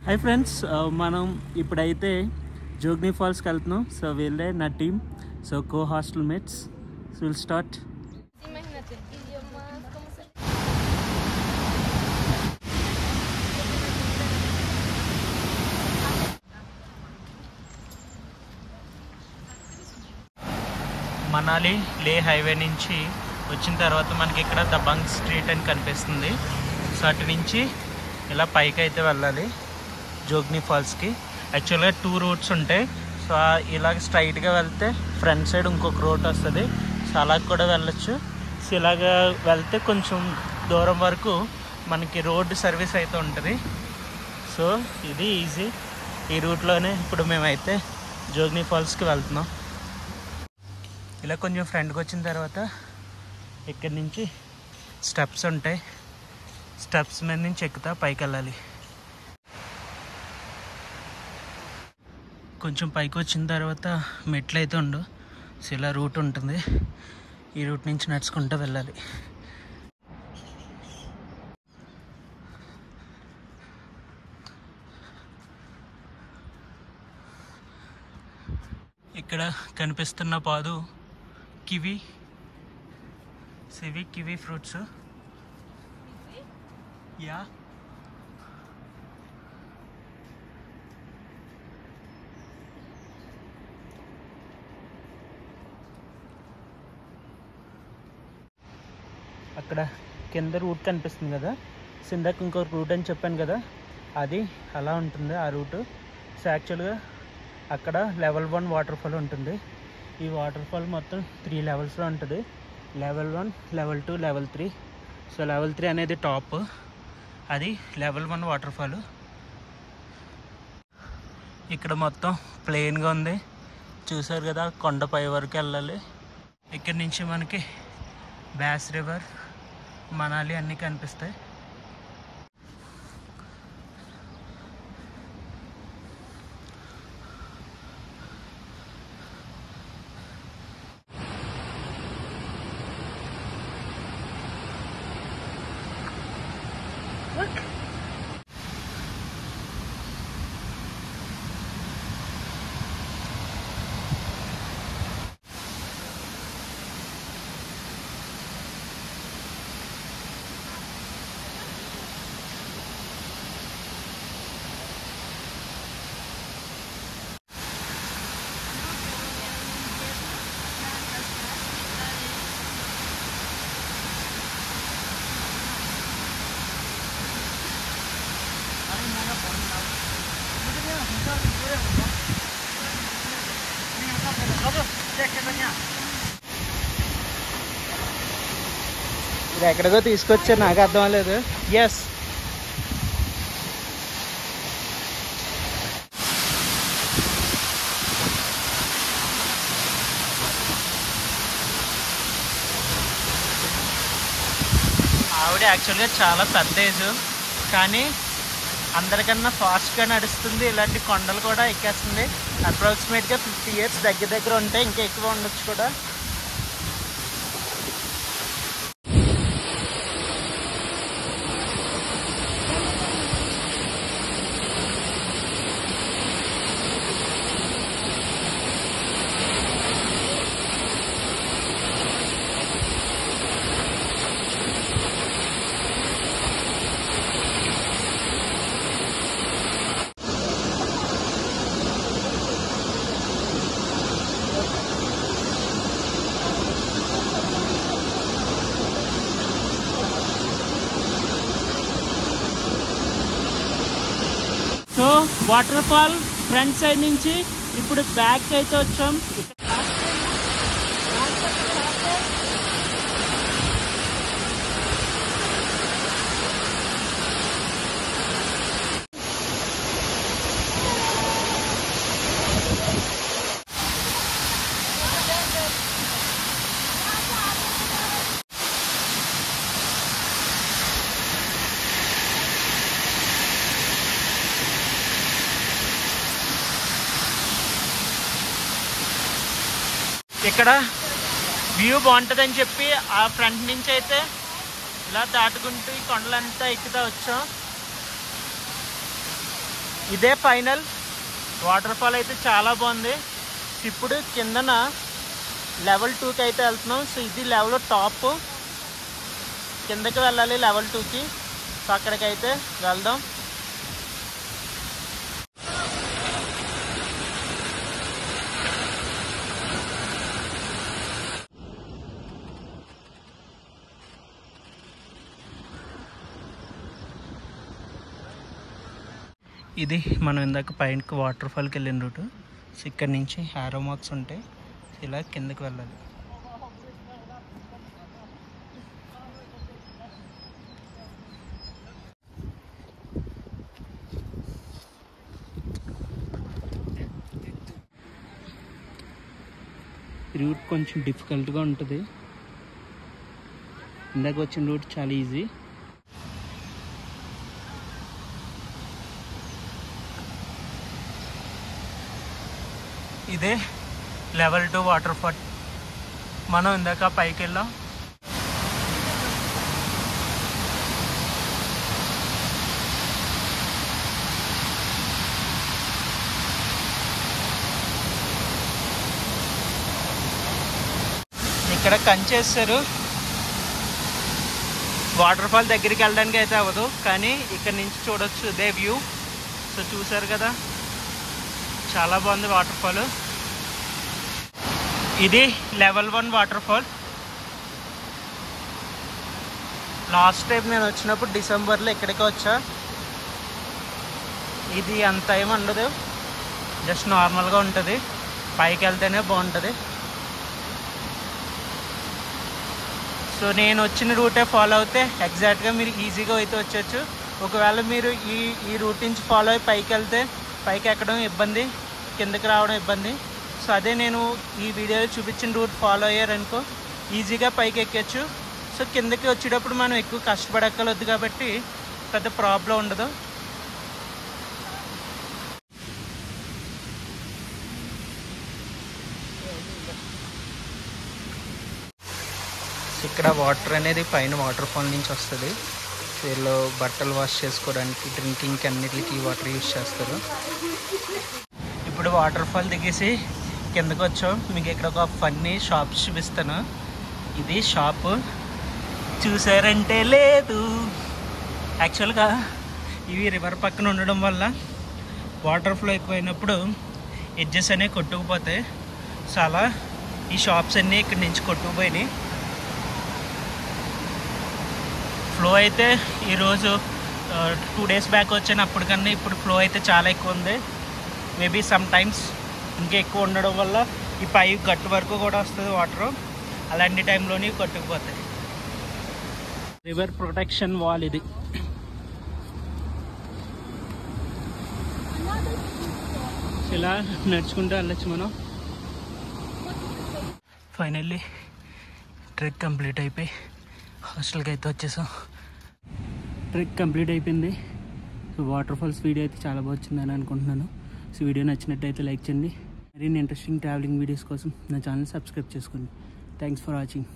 Hi friends, మనం ఇప్పుడైతే జోగ్ని ఫాల్స్కి వెళ్తున్నాం. సో వీళ్ళే నా team, so co hostel mates. So will start. Manali లే హైవే నుంచి వచ్చిన తర్వాత మనకి ఇక్కడ దబాంగ్ స్ట్రీట్ అని కనిపిస్తుంది. సో అటు నుంచి ఇలా పైకి అయితే వెళ్ళాలి జోగ్ని ఫాల్స్కి. యాక్చువల్గా 2 రూట్స్ ఉంటాయి. సో ఇలాగ స్ట్రైట్గా వెళ్తే ఫ్రంట్ సైడ్ ఇంకొక రూట్ వస్తుంది. సో అలాగ కూడా వెళ్ళొచ్చు. సో ఇలాగ వెళ్తే కొంచెం దూరం వరకు మనకి రోడ్డు సర్వీస్ అయితే ఉంటుంది. సో ఇది ఈజీ. ఈ రూట్లోనే ఇప్పుడు మేమైతే జోగ్ని ఫాల్స్కి వెళ్తున్నాం. ఇలా కొంచెం ఫ్రంట్కి వచ్చిన తర్వాత ఇక్కడి నుంచి స్టెప్స్ ఉంటాయి. స్టెప్స్ మీద నుంచి ఎక్కుతా పైకి వెళ్ళాలి. కొంచెం పైకి వచ్చిన తర్వాత మెట్లు అయితే ఉండవు. సో ఇలా రూట్ ఉంటుంది. ఈ రూట్ నుంచి నడుచుకుంటూ వెళ్ళాలి. ఇక్కడ కనిపిస్తున్న పాదు కివి ఫ్రూట్స్. యా, అక్కడ కింద రూట్ కనిపిస్తుంది కదా. ఇందాక ఇంకొక రూట్ అని చెప్పాను కదా, అది అలా ఉంటుంది ఆ రూటు. సో యాక్చువల్గా అక్కడ లెవెల్ 1 వాటర్ ఫాల్ ఉంటుంది. ఈ వాటర్ ఫాల్ మొత్తం 3 లెవెల్స్లో ఉంటుంది. Level 1, level 2, level 3. So level 3 అనేది టాప్, అది లెవెల్ 1 వాటర్ ఫాల్. ఇక్కడ మొత్తం ప్లెయిన్గా ఉంది. చూసారు కదా, కొండపై వరకు వెళ్ళాలి. ఇక్కడి నుంచి మనకి బ్యాస్ రివర్, మనాలి అన్నీ కనిపిస్తాయి. ఇది ఎక్కడికో తీసుకొచ్చారు, నాకు అర్థం అవ్వలేదు. ఎస్, ఆవిడ యాక్చువల్గా చాలా పెద్ద ఏజ్, కానీ అందరికన్నా ఫాస్ట్గా నడుస్తుంది. ఇలాంటి కొండలు కూడా ఎక్కేస్తుంది. అప్రాక్సిమేట్గా 50 ఇయర్స్ దగ్గర ఉంటాయి, ఇంకా ఎక్కువ ఉండొచ్చు కూడా. So water fall front side నుంచి ఇప్పుడు బ్యాక్ అయితే వచ్చాం. ఇక్కడ వ్యూ బాగుంటుందని చెప్పి ఆ ఫ్రంట్ నుంచి అయితే ఇలా దాటుకుంటూ ఈ కొండలంతా ఎక్కుతా వచ్చాం. ఇదే ఫైనల్. వాటర్ ఫాల్ అయితే చాలా బాగుంది. ఇప్పుడు కిందన లెవెల్ 2కి అయితే వెళ్తున్నాం. సో ఇది లెవెల్ టాప్, కిందకి వెళ్ళాలి లెవెల్ 2కి. సో అక్కడికైతే వెళ్దాం. ఇది మనం ఇందాక పైనకి వాటర్ ఫాల్కి వెళ్ళిన రూటు. సో ఇక్కడ నుంచి హారో మార్క్స్ ఉంటాయి, ఇలా కిందకి వెళ్ళాలి. రూట్ కొంచెం డిఫికల్ట్గా ఉంటుంది. ఇందాక వచ్చిన రూట్ చాలా ఈజీ. ఇదే లెవెల్ 2 వాటర్ ఫాల్. మనం ఇందాక పైకి వెళ్ళాం. ఇక్కడ కంచేస్తారు. వాటర్ ఫాల్ దగ్గరికి వెళ్ళడానికి అయితే అవ్వదు, కానీ ఇక్కడ నుంచి చూడొచ్చు ఇదే వ్యూ. సో చూసారు కదా, చాలా బాగుంది వాటర్ ఫాల్. ఇది level 1 water fall. Last time నేను వచ్చినప్పుడు డిసెంబర్లో ఇక్కడికి వచ్చా. ఇది అంత ఏమి ఉండదు, జస్ట్ నార్మల్గా ఉంటుంది. పైకి వెళ్తేనే బాగుంటుంది. సో నేను వచ్చిన రూటే ఫాలో అవుతే ఎగ్జాక్ట్గా మీరు ఈజీగా అయితే వచ్చేయచ్చు. ఒకవేళ మీరు ఈ రూట్ నుంచి ఫాలో అయ్యి పైకి వెళ్తే పైకి ఎక్కడం ఇబ్బంది, కిందకి రావడం ఇబ్బంది. సో అదే నేను ఈ వీడియోలో చూపించిన రూట్ ఫాలో అయ్యారనుకో ఈజీగా పైకి ఎక్కొచ్చు. సో కిందకి వచ్చేటప్పుడు మనం ఎక్కువ కష్టపడక్కర్లేదు కాబట్టి పెద్ద ప్రాబ్లం ఉండదు. ఇక్కడ వాటర్ అనేది పైన వాటర్ ఫాల్ నుంచి వస్తుంది. వీళ్ళు బట్టలు వాష్ చేసుకోవడానికి, డ్రింకింగ్కి అన్నిటికీ వాటర్ యూజ్ చేస్తారు. ఇప్పుడు వాటర్ ఫాల్ దిగేసి కిందకు వచ్చాం. మీకు ఇక్కడ ఒక ఫన్నీ షాప్స్ చూపిస్తాను. ఇది షాపు చూసారంటే లేదు. యాక్చువల్గా ఇవి రివర్ పక్కన ఉండడం వల్ల వాటర్ ఫ్లో ఎక్కువైనప్పుడు ఎడ్జెస్ అనేవి కొట్టుకుపోతాయి. సో అలా ఈ షాప్స్ అన్నీ ఇక్కడి నుంచి కొట్టుకుపోయినాయి. ఫ్లో అయితే ఈరోజు 2 days బ్యాక్ వచ్చాను, అప్పటికన్నా ఇప్పుడు ఫ్లో అయితే చాలా ఎక్కువ ఉంది. మేబీ సమ్ టైమ్స్ ఇంకా ఎక్కువ ఉండడం వల్ల ఈ పై గట్టు వరకు కూడా వస్తుంది వాటర్. అలాంటి టైంలోనే కొట్టుకుపోతాయి. రివర్ ప్రొటెక్షన్ వాల్ ఇది. ఇలా నడుచుకుంటూ వెళ్ళచ్చు మనం. ఫైనల్లీ ట్రెక్ కంప్లీట్ అయిపోయి హాస్టల్కి అయితే వచ్చేసాం. ట్రెక్ కంప్లీట్ అయిపోయింది. సో వాటర్ ఫాల్స్ వీడియో అయితే చాలా బాగా వచ్చిందని అనుకుంటున్నాను. సో వీడియో నచ్చినట్టయితే లైక్ చేయండి. మరిన్ని ఇంట్రెస్టింగ్ ట్రావెలింగ్ వీడియోస్ కోసం నా ఛానల్ సబ్స్క్రైబ్ చేసుకోండి. Thanks for watching.